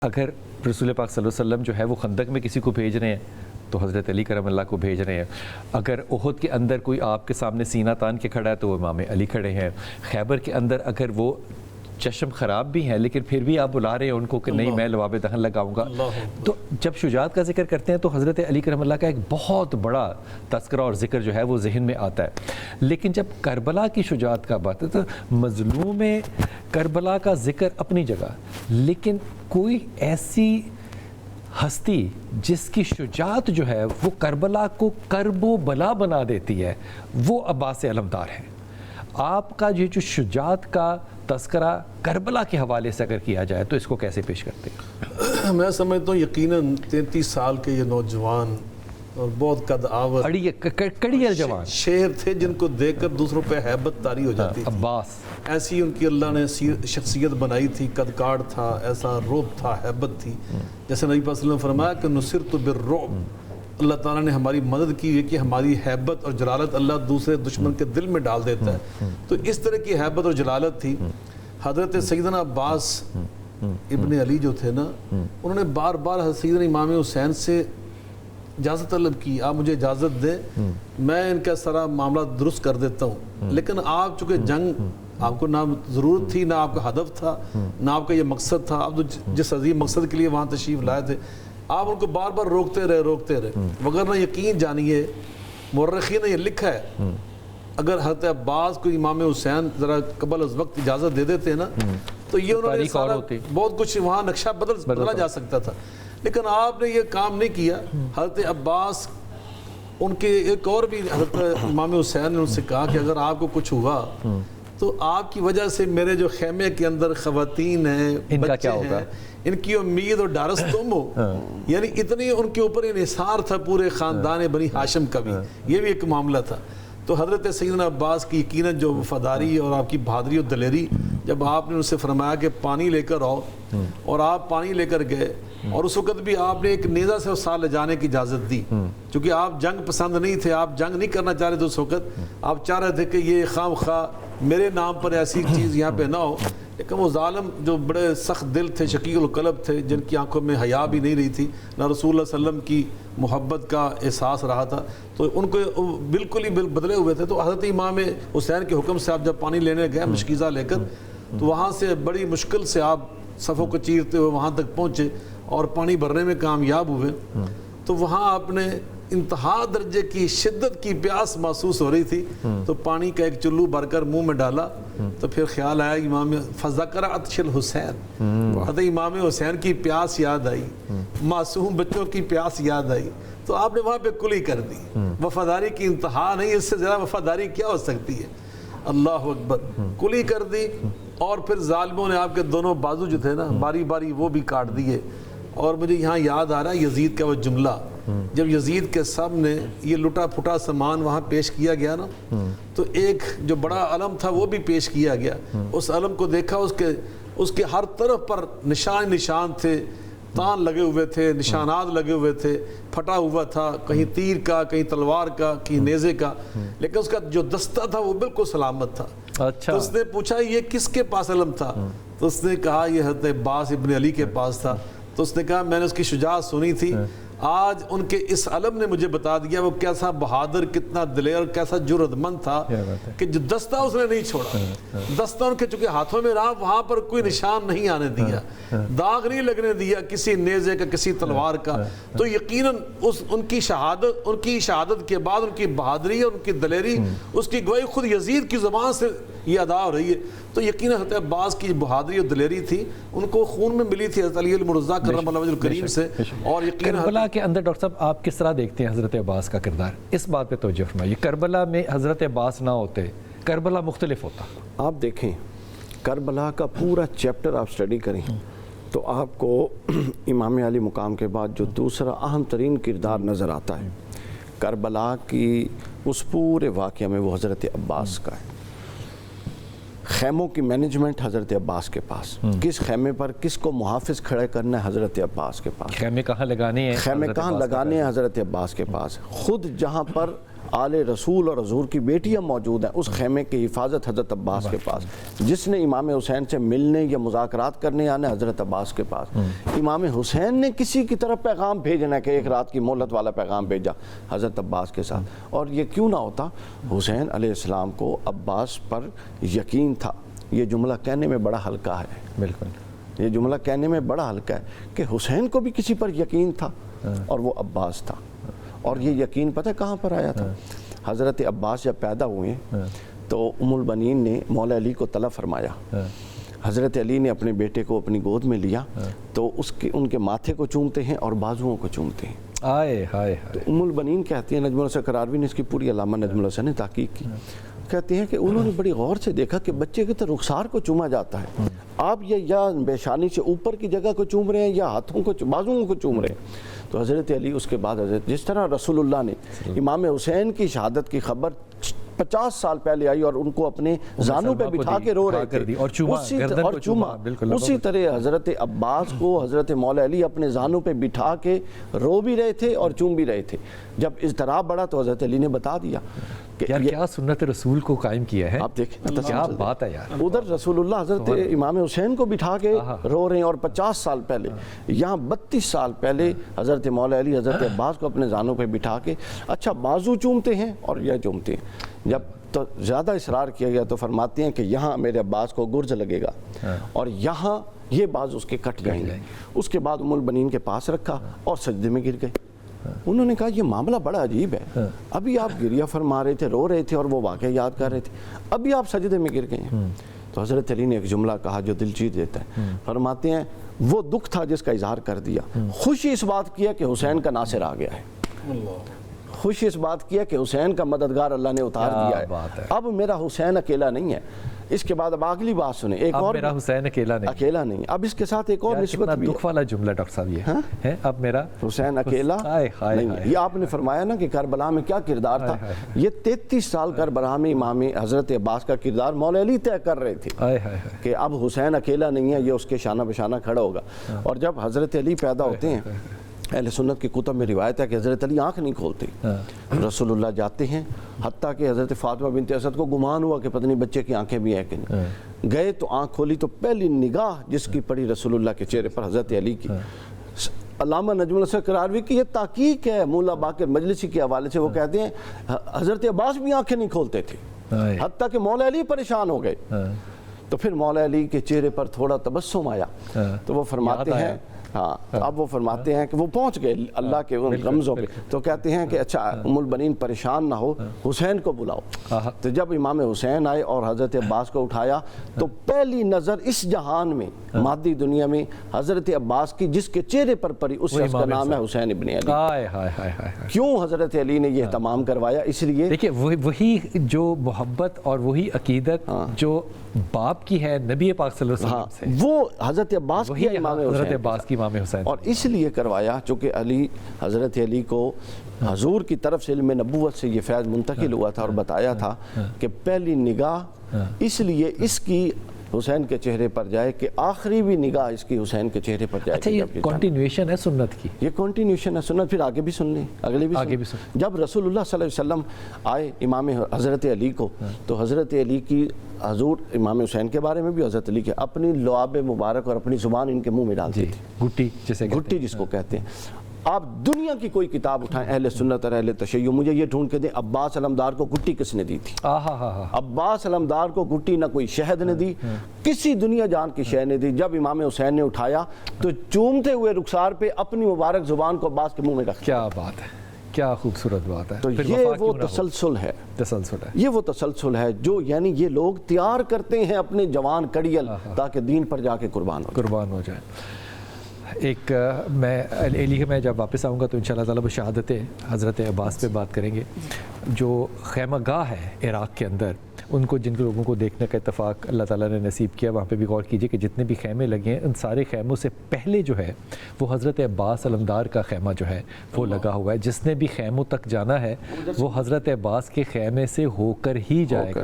اگر رسول پاک صلی اللہ علیہ وسلم جو ہے وہ خندق میں کسی کو بھیج رہے ہیں تو حضرت علی کرم اللہ کو بھیج رہے ہیں. اگر احد کے اندر کوئی آپ کے سامنے سینہ تان کے کھڑا ہے تو وہ امام علی کھڑے ہیں. خیبر کے اندر اگر وہ چشم خراب بھی ہیں لیکن پھر بھی آپ بلا رہے ہیں ان کو کہ نہیں میں لواب دہن لگاؤں گا. تو جب شجاعت کا ذکر کرتے ہیں تو حضرت علی کرم اللہ کا ایک بہت بڑا تذکرہ اور ذکر جو ہے وہ ذہن میں آتا ہے. لیکن جب کربلا کی شجاعت کا بات ہے تو مظلوم کربلا کا ذکر اپنی جگہ، لیکن کوئی ایسی ہستی جس کی شجاعت جو ہے وہ کربلا کو کرب و بلا بنا دیتی ہے وہ عباس علمدار ہے. آپ کا یہ جو شجاعت کا تذکرہ کربلا کے حوالے سے اگر کیا جائے تو اس کو کیسے پیش کرتے ہیں؟ میں سمجھتا ہوں یقیناً 33 سال کے یہ نوجوان اور بہت قد آور کڑیل جوان شیر تھے جن کو دیکھ کر دوسروں پہ ہیبت طاری ہو جاتی تھی. عباس ایسی ان کی اللہ نے شخصیت بنائی تھی، قد کاڑ تھا، ایسا روب تھا، ہیبت تھی. جیسے نبی صلی اللہ علیہ وسلم فرمایا کہ نصرت بالرعب، اللہ تعالیٰ نے ہماری مدد کی ہے کہ ہماری ہیبت اور جلالت اللہ دوسرے دشمن کے دل میں ڈال دیتا ہے. تو اس طرح کی ہیبت اور جلالت تھی. حضرت سیدنا عباس ابن علی جو تھے نا، انہوں نے بار بار حضرت سیدنا امام حسین سے اجازت طلب کی، آپ مجھے اجازت دیں میں ان کا سارا معاملہ درست کر دیتا ہوں. لیکن آپ چونکہ جنگ آپ کو نہ ضرورت تھی، نہ آپ کا ہدف تھا، نہ آپ کا یہ مقصد تھا، آپ تو جس عظیم مقصد کے لیے وہاں تشریف لائے تھے آپ ان کو بار بار روکتے رہے. وگرنہ یقین جانیے مورخین نے یہ لکھا ہے اگر حضرت عباس کو امام حسین ذرا قبل از وقت اجازت دے دیتے نا تو یہ انہوں نے سارا بہت کچھ وہاں نقشہ بدلا جا سکتا تھا. لیکن آپ نے یہ کام نہیں کیا. حضرت عباس ان کے ایک اور بھی حضرت امام حسین نے ان سے کہا کہ اگر آپ کو کچھ ہوا تو آپ کی وجہ سے میرے جو خیمے کے اندر خواتین ہیں، بچے ہیں، ان کی امید اور ڈارس تم ہو. یعنی اتنی ان کے اوپر انحصار تھا پورے خاندان بنی ہاشم کا بھی. یہ بھی ایک معاملہ تھا. تو حضرت سیدنا عباس کی یقیناً جو وفاداری اور آپ کی بہادری اور دلیری، جب آپ نے ان سے فرمایا کہ پانی لے کر آؤ اور آپ پانی لے کر گئے اور اس وقت بھی آپ نے ایک نیزہ سے اس سال لے جانے کی اجازت دی کیونکہ آپ جنگ پسند نہیں تھے، آپ جنگ نہیں کرنا چاہ رہے تھے. اس وقت آپ چاہ رہے تھے کہ یہ خام خواہ میرے نام پر ایسی چیز یہاں پہ نہ ہو. لیکن وہ ظالم جو بڑے سخت دل تھے، شقیق القلب تھے، جن کی آنکھوں میں حیا بھی نہیں رہی تھی، نہ رسول اللہ صلی اللہ علیہ وسلم کی محبت کا احساس رہا تھا، تو ان کو بالکل ہی بدلے ہوئے تھے. تو حضرت امام حسین کے حکم سے آپ جب پانی لینے گئے مشکیزہ لے کر تو وہاں سے بڑی مشکل سے آپ صفوں کو چیرتے ہوئے وہاں تک پہنچے اور پانی بھرنے میں کامیاب ہوئے. تو وہاں آپ نے انتہا درجے کی شدت کی پیاس محسوس ہو رہی تھی تو پانی کا ایک چلو بھر کر منہ میں ڈالا تو پھر خیال آیا امام فذکر عطش الحسین، حضرت امام حسین کی پیاس یاد آئی، معصوم بچوں کی پیاس یاد آئی. تو آپ نے وہاں پہ کلی کر دی. وفاداری کی انتہا نہیں، اس سے زیادہ وفاداری کیا ہو سکتی ہے. اللہ اکبر. کلی کر دی اور پھر ظالموں نے آپ کے دونوں بازو جو تھے نا باری باری وہ بھی کاٹ دیے. اور مجھے یہاں یاد آ رہا ہے یزید کا وہ جملہ، جب یزید کے سامنے یہ لٹا پھٹا سامان وہاں پیش کیا گیا نا تو ایک جو بڑا علم تھا وہ بھی پیش کیا گیا. اس علم کو دیکھا، اس کے ہر طرف پر نشان تھے، تان لگے ہوئے تھے، نشانات لگے ہوئے تھے، پھٹا ہوا تھا، کہیں تیر کا، کہیں تلوار کا، کہیں نیزے کا، لیکن اس کا جو دستہ تھا وہ بالکل سلامت تھا. تو اس نے پوچھا یہ کس کے پاس علم تھا؟ تو اس نے کہا یہ حضرت عباس ابن علی کے پاس تھا. تو اس نے کہا میں نے اس کی شجاعت سنی تھی، آج ان کے اس علم نے مجھے بتا دیا وہ کیسا بہادر، کتنا دلیر، کیسا جرأت مند تھا کہ جو دستہ اس نے نہیں چھوڑا. دستہ ان کے چونکہ ہاتھوں میں رہا، وہاں پر کوئی نشان نہیں آنے دیا، داغ نہیں لگنے دیا کسی نیزے کا، کسی تلوار کا. تو یقیناً ان کی شہادت کے بعد ان کی بہادری اور ان کی دلیری، اس کی گواہی خود یزید کی زبان سے یہ ادا ہو رہی ہے. تو یقیناً حضرت عباس کی بہادری اور دلیری تھی، ان کو خون میں ملی تھی حضرت علی المرتضیٰ کرم اللہ وجہ الکریم سے. اور کربلا کے اندر ڈاکٹر صاحب آپ کس طرح دیکھتے ہیں حضرت عباس کا کردار؟ اس بات پہ توجہ فرمائیے. کربلا میں حضرت عباس نہ ہوتے کربلا مختلف ہوتا. آپ دیکھیں کربلا کا پورا چیپٹر آپ سٹڈی کریں تو آپ کو امام علی مقام کے بعد جو دوسرا اہم ترین کردار نظر آتا ہے کربلا کی اس پورے واقعہ میں وہ حضرت عباس کا ہے. خیموں کی مینجمنٹ حضرت عباس کے پاس، کس خیمے پر کس کو محافظ کھڑے کرنا ہے حضرت عباس کے پاس، خیمے کہاں لگانے ہیں حضرت عباس کے پاس. خود جہاں پر آل رسول اور حضور کی بیٹیاں موجود ہیں، اس خیمے کی حفاظت حضرت عباس کے پاس، جس نے امام حسین سے ملنے یا مذاکرات کرنے آنا ہے حضرت عباس کے پاس، امام حسین نے کسی کی طرف پیغام بھیجنا ہے کہ ایک رات کی مہلت والا پیغام بھیجا حضرت عباس کے ساتھ، اور یہ کیوں نہ ہوتا، حسین علیہ السلام کو عباس پر یقین تھا۔ یہ جملہ کہنے میں بڑا ہلکا ہے، بالکل یہ جملہ کہنے میں بڑا ہلکا ہے کہ حسین کو بھی کسی پر یقین تھا اور وہ عباس تھا، اور یہ یقین پتہ کہاں پر آیا تھا؟ حضرت عباس جب پیدا ہوئے تو ام البنین نے مولا علی کو طلب فرمایا، حضرت علی نے اپنے بیٹے کو اپنی گود میں لیا تو ان کے ماتھے کو چومتے ہیں اور بازوؤں کو چومتے ہیں۔ آئے ہائے تو ام البنین کہتی ہیں، نجم الحسن قراروی نے اس کی پوری علامہ نجم الحسن نے تحقیق کی، کہتے ہیں کہ انہوں نے بڑی غور سے دیکھا کہ بچے کی تو رخسار کو چوما جاتا ہے، آپ یہ یا پیشانی سے اوپر کی جگہ کو چوم رہے ہیں یا ہاتھوں کو بازوؤں کو چوم رہے ہیں۔ تو حضرت علی اس کے بعد جس طرح رسول اللہ نے امام حسین کی شہادت کی خبر 50 سال پہلے آئی اور ان کو اپنے زانوں پہ بٹھا کے رو رہے تھے اور چوما، اسی طرح حضرت عباس کو حضرت مولا علی اپنے زانوں پہ بٹھا کے رو بھی رہے تھے اور چوم بھی رہے تھے۔ جب اضطراب بڑھا تو حضرت علی نے بتا دیا کہ یار کیا سنت رسول کو قائم کیا ہے، آپ دیکھیں کیا بات ہے یار، ادھر رسول اللہ حضرت امام حسین کو بٹھا کے رو رہے ہیں، اور 50 سال پہلے یہاں 32 سال پہلے حضرت مولا علی حضرت عباس کو اپنے زانوں پہ بٹھا کے اچھا بازو چومتے ہیں اور یہ چومتے ہیں۔ جب تو زیادہ اصرار کیا گیا تو فرماتے ہیں کہ یہاں میرے عباس کو گرز لگے گا اور یہاں یہ باز اس کے کٹ جائیں گے۔ اس کے بعد ام البنین کے پاس رکھا اور سجدے میں گر گئے۔ انہوں نے کہا یہ معاملہ بڑا عجیب ہے، ابھی آپ گریہ فرما رہے تھے، رو رہے تھے اور وہ واقعہ یاد کر رہے تھے، ابھی آپ سجدے میں گر گئے ہیں۔ تو حضرت علی نے ایک جملہ کہا جو دل چیر دیتا ہے، فرماتے ہیں وہ دکھ تھا جس کا اظہار کر دیا، خوشی اس بات کی ہے کہ حسین کا ناصر آ گیا ہے، خوشی اس بات کی ہے کہ حسین کا مددگار اللہ نے اتار دیا ہے، اب میرا حسین اکیلا نہیں ہے۔ اس کے بعد اب اگلی بات سنیں، ایک اور میرا حسین اکیلا نہیں، اب اس کے ساتھ ایک اور نسبت بھی ہے، دکھ والا جملہ ڈاکٹر صاحب یہ ہے، اب میرا حسین اکیلا نہیں ہے۔ یہ آپ نے فرمایا نا کہ کربلا میں کیا کردار تھا، یہ 33 سال کربلا میں امام حضرت عباس کا کردار مولا علی طے کر رہے تھے کہ اب حسین اکیلا نہیں ہے، یہ اس کے شانہ بشانہ کھڑا ہوگا۔ اور جب حضرت علی پیدا ہوتے ہیں، اہل سنت کی کتب میں روایت ہے کہ حضرت علی آنکھ نہیں کھولتے، رسول اللہ جاتے ہیں، حتیٰ کہ حضرت فاطمہ بنت اسد کو گمان ہوا کہ پتہ نہیں بچے کی آنکھیں بھی ہیں کہ نہیں، گئے تو آنکھ کھولی تو پہلی نگاہ جس کی پڑی رسول اللہ کے چہرے پر حضرت علی کی۔ علامہ نجم الحسن قراروی کی یہ تحقیق ہے مولا باقر مجلسی کے حوالے سے، وہ کہتے ہیں حضرت عباس بھی آنکھیں نہیں کھولتے تھے، حتیٰ کہ مولا علی پریشان ہو گئے۔ تو پھر مولا علی کے چہرے پر تھوڑا تبسم آیا تو وہ فرماتے ہیں، اب وہ فرماتے ہیں کہ وہ پہنچ گئے اللہ کے ان رمزوں پہ، تو کہتے ہیں کہ اچھا ام البنین پریشان نہ ہو، حسین کو بلاؤ۔ تو جب امام حسین آئے اور حضرت عباس کو اٹھایا تو پہلی نظر اس جہان میں مادی دنیا میں حضرت عباس کی جس کے چہرے پر پڑی اس شخص کا نام ہے حسین ابن علی۔ کیوں حضرت علی نے یہ اہتمام کروایا؟ اس لیے دیکھیں وہی جو محبت اور وہی عقیدت جو باپ کی ہے نبی پاک صلی اللہ علیہ وسلم سے، وہ حضرت عباس کی امام حضرت عباس کی امام حسین، اور اس لیے کروایا چونکہ حضرت علی کو حضور کی طرف سے علم نبوت سے یہ فیض منتقل ہوا تھا اور بتایا تھا کہ پہلی نگاہ اس لیے اس کی حسین کے چہرے پر جائے کہ آخری بھی نگاہ اس کی حسین کے چہرے پر جائے۔ اچھا یہ کنٹینیویشن ہے سنت کی، یہ کنٹینیویشن ہے سنت، پھر آگے بھی سن لیں، اگلے بھی سن۔ جب رسول اللہ صلی اللہ علیہ وسلم آئے امام حضرت علی کو تو حضرت علی کی حضور امام حسین کے بارے میں بھی حضرت علی کے اپنی لعاب مبارک اور اپنی زبان ان کے منہ میں ڈالتے تھے، گھٹی جس کو کہتے ہیں۔ آپ دنیا کی کوئی کتاب اٹھائیں اہل سنت اور اہل تشیع، مجھے یہ ڈھونڈ کے دیں عباس علمدار کو گھٹی کس نے دی تھی؟ عباس علمدار کو گھٹی نہ کوئی شہد نے دی، کسی دنیا جان کی شے نے دی۔ جب امام حسین نے اٹھایا تو چومتے ہوئے رخسار پہ اپنی مبارک زبان کو عباس کے منہ میں رکھا۔ کیا بات ہے، کیا خوبصورت بات ہے۔ تو یہ وہ تسلسل ہے، یہ وہ تسلسل ہے جو یعنی یہ لوگ تیار کرتے ہیں اپنے جوان کڑیل تاکہ دین پر جا کے قربان ہو جائیں۔ ایک میں جب واپس آؤں گا تو انشاءاللہ تعالیٰ شہادت حضرت عباس پہ بات کریں گے۔ جو خیمہ گاہ ہے عراق کے اندر، ان کو جن لوگوں کو دیکھنے کا اتفاق اللہ تعالیٰ نے نصیب کیا، وہاں پہ بھی غور کیجئے کہ جتنے بھی خیمے لگے ہیں ان سارے خیموں سے پہلے جو ہے وہ حضرت عباس علمدار کا خیمہ جو ہے وہ لگا ہوا ہے۔ جس نے بھی خیموں تک جانا ہے وہ حضرت عباس کے خیمے سے ہو کر ہی جائے گا۔